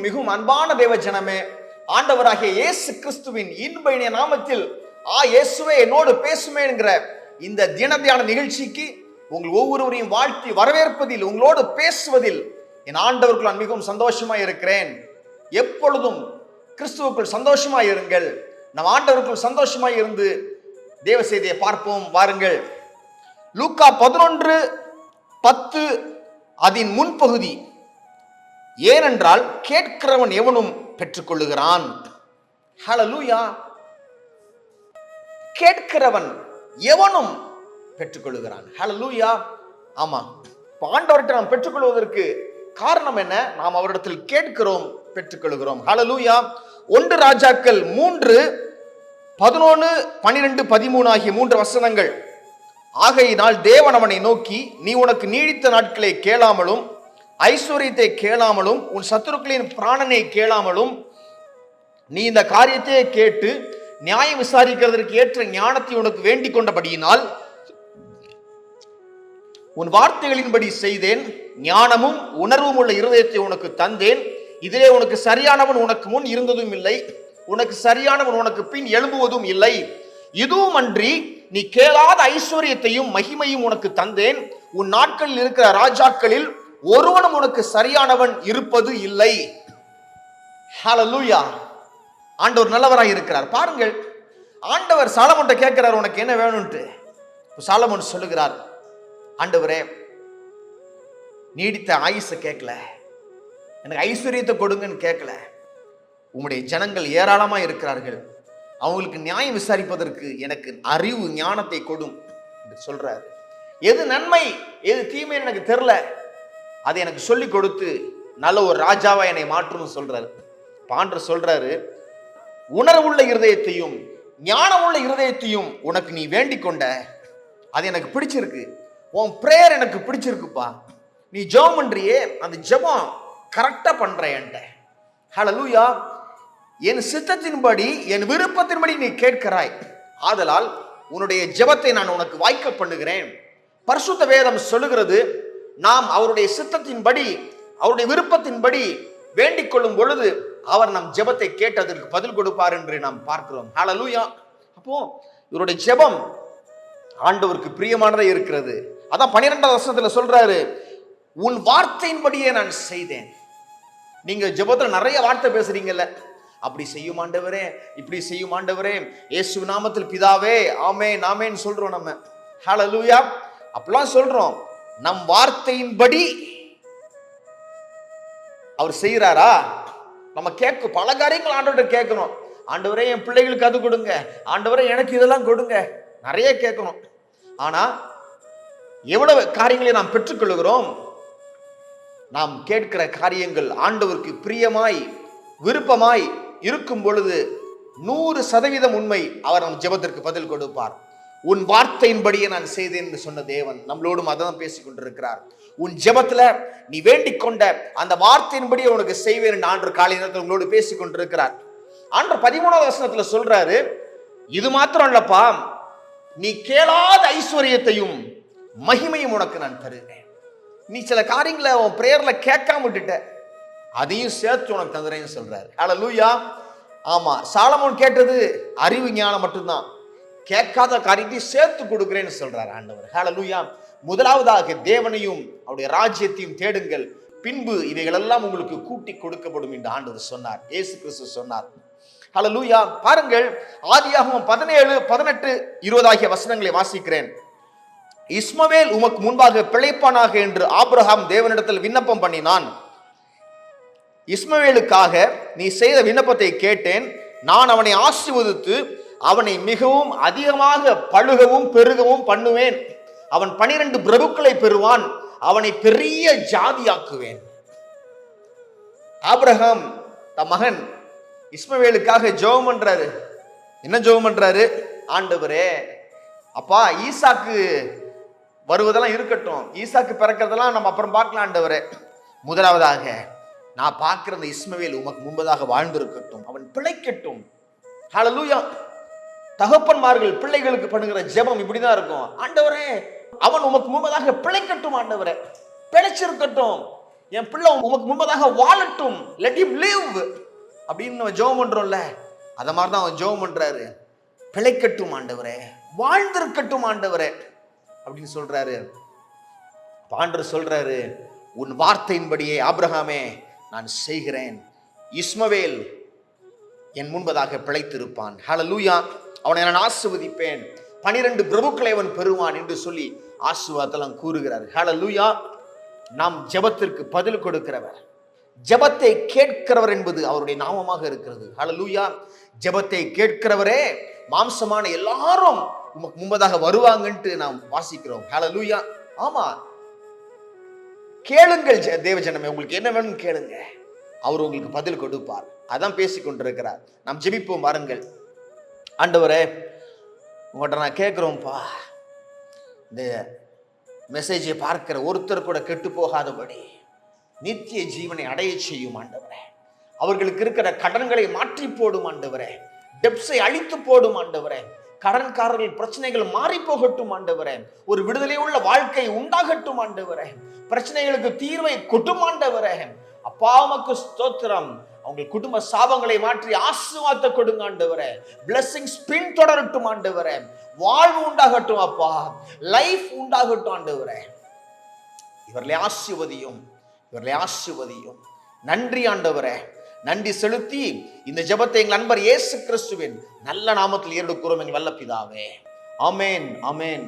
மிகவும் அன்பான தேவ ஜனமே, ஆண்டவராகிய இயேசு கிறிஸ்துவின் இன்ப இனிய நாமத்தில் இயேசுவே என்னோடு பேசுமே என்கிற இந்த தினத்தியான நிகழ்ச்சிக்கு உங்கள் ஒவ்வொருவரையும் வாழ்த்தி வரவேற்பதில், உங்களோடு பேசுவதில் என் ஆண்டவர்கள் நான் மிகவும் சந்தோஷமாய் இருக்கிறேன். எப்பொழுதும் கிறிஸ்துவுக்குள் சந்தோஷமாய் இருங்கள். நம் ஆண்டவருக்குள் சந்தோஷமாய் இருந்து தேவ செய்தியை பார்ப்போம் வாருங்கள். லூக்கா 11:10 அதன் முன்பகுதி. ஏனென்றால் கேட்கிறவன் எவனும் பெற்றுக்கொள்ளுகிறான். ஹல்லேலூயா. கேட்கிறவன் எவனும் பெற்றுக்கொள்ளுகிறான். ஹல்லேலூயா. ஆமா, ஆண்டவர்கிட்ட நாம் பெற்றுக்கொள்வதற்கு காரணம் என்ன? நாம் அவரிடத்தில் கேட்கிறோம், பெற்றுக்கொள்கிறோம். ஹல்லேலூயா. 1 ராஜாக்கள் 3:11, 12, 13 ஆகிய 3 வசனங்கள். ஆகையினால் தேவன் அவனை நோக்கி, நீ உனக்கு நீடித்த நாட்களை கேளாமலும் ஐஸ்வர்யத்தை கேளாமலும் உன் சத்துருக்களின் பிராணனை கேளாமலும் நீ இந்த காரியத்தையே கேட்டு நியாயம் விசாரிக்கிறதற்கு ஏற்ற ஞானத்தை உனக்கு வேண்டிக் கொண்டபடியினால் உன் வார்த்தைகளின்படி செய்தேன். ஞானமும் உணர்வும் உள்ள இருதயத்தை உனக்கு தந்தேன். இதிலே உனக்கு சரியானவன் உனக்கு முன் இருந்ததும் இல்லை, உனக்கு சரியானவன் உனக்கு பின் எழும்புவதும் இல்லை. இதுவும் அன்றி நீ கேளாத ஐஸ்வர்யத்தையும் மகிமையும் உனக்கு தந்தேன். உன் நாட்களில் இருக்கிற ராஜாக்களில் ஒருவனும் உனக்கு சரியானவன் இருப்பது இல்லை. ஹல்லேலூயா. ஆண்டவர் நல்லவராய் இருக்கிறார். பாருங்கள், ஆண்டவர் சாலமோன்ட்ட கேட்கிறார், உனக்கு என்ன வேணும்ட்டு. சாலமோன் சொல்லுகிறார், ஆண்டவரே, நீடித்த ஆயுச கேட்கல, எனக்கு ஐஸ்வர்யத்தை கொடுங்கன்னு கேட்கல. உம்முடைய ஜனங்கள் ஏராளமா இருக்கிறார்கள், அவங்களுக்கு நியாயம் விசாரிப்பதற்கு எனக்கு அறிவு ஞானத்தை கொடும் என்று சொல்றாரு. எது நன்மை எது தீமை எனக்கு தெரியல, அதை எனக்கு சொல்லி கொடுத்து நல்ல ஒரு ராஜாவா என்னை மாற்றுன்னு சொல்றாரு. ஆண்டவர் சொல்றாரு, உணர்வுள்ள இருதயத்தையும் ஞானமுள்ள இருதயத்தையும் உனக்கு நீ வேண்டிக் கொண்ட, அது எனக்கு பிடிச்சிருக்கு. உன் பிரேயர் எனக்கு பிடிச்சிருக்குப்பா. நீ ஜெபம் பண்றியே, அந்த ஜெபம் கரெக்டா பண்ற என்கிட்ட. ஹல்லேலூயா. என் சித்தத்தின்படி என் விருப்பத்தின்படி நீ கேட்கிறாய், ஆதலால் உன்னுடைய ஜெபத்தை நான் உனக்கு வாய்க்க பண்ணுகிறேன். பரிசுத்த வேதம் சொல்லுகிறது, நாம் அவருடைய சித்தத்தின்படி அவருடைய விருப்பத்தின்படி வேண்டிக் கொள்ளும் பொழுது அவர் நம் ஜெபத்தை கேட்டு அதற்கு பதில் கொடுப்பார் என்று நாம் பார்க்கிறோம். ஹல்லேலூயா. அப்போ இவருடைய ஜெபம் ஆண்டவருக்கு பிரியமானதா இருக்கிறது. அதான் 12வது வசனத்துல சொல்றாரு, உன் வார்த்தையின்படியே நான் செய்தேன். நீங்க ஜெபத்துல நிறைய வார்த்தை பேசுறீங்கல்ல, அப்படி செய்யும் ஆண்டவரே, இப்படி செய்யும் ஆண்டவரே, இயேசு நாமத்தில் பிதாவே ஆமென் ஆமென் சொல்றோம் நம்ம. ஹல்லேலூயா. அப்பலாம் சொல்றோம். நம் வார்த்தையின்படி அவர் செய்யறாரா? நம்ம கேட்க பல காரியங்கள் ஆண்டவர்கிட்ட கேட்கணும். ஆண்டவரே, என் பிள்ளைகளுக்கு அது கொடுங்க, ஆண்டவரே எனக்கு இதெல்லாம் கொடுங்க, நிறைய கேட்கணும். ஆனா எவ்வளவு காரியங்களை நாம் பெற்றுக்கொள்கிறோம்? நாம் கேட்கிற காரியங்கள் ஆண்டவருக்கு பிரியமாய் விருப்பமாய் இருக்கும் பொழுது 100% உண்மை, அவர் நம் ஜெபத்திற்கு பதில் கொடுப்பார். உன் வார்த்தையின்படியே நான் செய்தேன் என்று சொன்ன தேவன் நம்மளோடும் அதான் பேசிக் கொண்டிருக்கிறார். உன் ஜெபத்துல நீ வேண்டிக் கொண்ட அந்த வார்த்தையின்படியே உனக்கு செய்வேன் என்று ஆண்டவர் காலை நேரத்தில் உங்களோடு பேசிக் கொண்டிருக்கிறார். ஆண்டவர் 13வது வசனத்துல சொல்றாரு, இது மாத்திரம் இல்லப்பா, நீ கேளாத ஐஸ்வர்யத்தையும் மகிமையும் உனக்கு நான் தருகிறேன். நீ சில காரியங்களை உன் பிரேயர்ல கேட்காம விட்டுட்ட, அதையும் சேர்த்து உனக்கு தந்துறேன்னு சொல்றாரு. ஹல்லேலூயா. ஆமா, சாலமோன் கேட்டது அறிவு ஞானம் மட்டும்தான், கேட்காத காரியத்தை சேர்த்து கொடுக்கிறேன்னு சொல்றாரு ஆண்டவர். ஹல்லேலூயா. முதலாவதாக தேவனையும் அவருடைய ராஜ்யத்தையும் தேடுங்கள், பின்பு இவைகளெல்லாம் உங்களுக்கு கூட்டி கொடுக்கப்படும் என்று ஆண்டவர் சொன்னார், இயேசு கிறிஸ்து சொன்னார். ஹல்லேலூயா. பாருங்கள், ஆதியாகமம் 17, 18, 20 ஆகிய வசனங்களை வாசிக்கிறேன். இஸ்மவேல் உமக்கு முன்பாக பிழைப்பானாக என்று ஆபிரகாம் தேவனிடத்தில் விண்ணப்பம் பண்ணினான். இஸ்மவேலுக்காக நீ செய்த விண்ணப்பத்தை கேட்டேன். நான் அவனை ஆசீர்வதித்து அவனை மிகவும் அதிகமாக பழுகவும் பெருகவும் பண்ணுவேன். அவன் 12 பிரபுக்களை பெறுவான். அவனை பெரிய ஜாதியாக்குவேன். ஆபிரகாம் தம் மகன் இஸ்மவேலுக்காக ஜெபம் பண்றாரு. என்ன ஜெபம் பண்றாரு? ஆண்டவரே, அப்பா, ஈசாக்கு வருவதெல்லாம் இருக்கட்டும், ஈசாக்கு பிறக்கிறதெல்லாம் நம்ம அப்புறம் பார்க்கலாம் ஆண்டவரே. முதலாவதாக நான் பார்க்கிற இந்த இஸ்மவேல் உமக்கு முன்பதாக வாழ்ந்திருக்கட்டும், அவன் பிழைக்கட்டும். ஹல்லேலூயா. தகப்பன்மார்கள் பிள்ளைகளுக்கு பண்ணுகிற ஜெபம் இப்படிதான் இருக்கும். ஆண்டவரே, அவன் உமக்கு முன்பதாக பிழைக்கட்டும், ஆண்டவரே பிழைச்சிருக்கட்டும், என் பிள்ளை உமக்கு முன்பதாக வாழட்டும், லெட் ஹிம் லிவ் அப்படின்னு நம்ம ஜெபம் பண்றோம்ல, அத மாதிரி தான் அவன் ஜெபம் பண்றாரு. பிழைக்கட்டும் ஆண்டவரே, வாழ்ந்திருக்கட்டும் ஆண்டவரே அப்படின்னு சொல்றாரு. ஆண்டவர் சொல்றாரு, உன் வார்த்தையின்படியே ஆபிரகாமே நான் செய்கிறேன், இஸ்மவேல் என் முன்பதாக பிழைத்திருப்பான், ஹல்லேலூயா, அவனை நான் ஆசீர்வதிப்பேன், 12 பிரபுக்களை அவன் பெறுவான் என்று சொல்லி ஆசீர்வாதத்தெல்லாம் கூறுகிறார். ஹல்லேலூயா. நாம் ஜெபத்திற்கு பதில் கொடுக்கிறவர், ஜெபத்தை கேட்கிறவர் என்பது அவருடைய நாமமாக இருக்கிறது. ஹல்லேலூயா. ஜெபத்தை கேட்கிறவரே மாம்சமான எல்லாரும் முன்பதாக வருவாங்கன்ட்டு நாம் வாசிக்கிறோம். ஹல்லேலூயா. ஆமா, கேளுங்கள் தேவஜனமே, உங்களுக்கு என்ன வேணும் கேளுங்க, அவர் உங்களுக்கு பதில் கொடுப்பார். அதான் பேசிக் கொண்டிருக்கிறார். நாம் ஜெபிப்போம் வாருங்கள். ஆண்டவரே, உங்கள்கிட்ட நான் கேட்கிறோம்ப்பா, இந்த மெசேஜை பார்க்கிற ஒருத்தர் கூட கெட்டு போகாதபடி நித்திய ஜீவனை அடைய செய்யும் ஆண்டவரே. அவர்களுக்கு இருக்கிற கடன்களை மாற்றி போடும் ஆண்டவரே, டெப்ஸை அழித்து போடும் ஆண்டவரே, கடன்காரர்கள் பிரச்சனைகள் மாறி போகட்டும் ஆண்டவரே, ஒரு விடுதலை உள்ள வாழ்க்கை உண்டாகட்டும் ஆண்டவரே, பிரச்சனைகளுக்கு தீர்வை கொட்டும் ஆண்டவரே. அப்பா உமக்கு ஸ்தோத்திரம். அவங்க குடும்ப சாபங்களை மாற்றி ஆசீர்வாதத்தை கொடுங்க ஆண்டவரே. பிளெஸிங்ஸ் பின்தொடரட்டும் ஆண்டவரே. வாழ்வு உண்டாகட்டும் அப்பா, லைஃப் உண்டாகட்டும் ஆண்டவரே. இவர்களை ஆசீர்வதியும், இவர்களை ஆசீர்வதியும். நன்றி ஆண்டவரே. நன்றி செலுத்தி இந்த ஜெபத்தை எங்கள் நண்பர் இயேசு கிறிஸ்துவின் நல்ல நாமத்தில் ஏறெடுக்கிறோம் எங்கள் வல்ல பிதாவே. ஆமென், ஆமென்.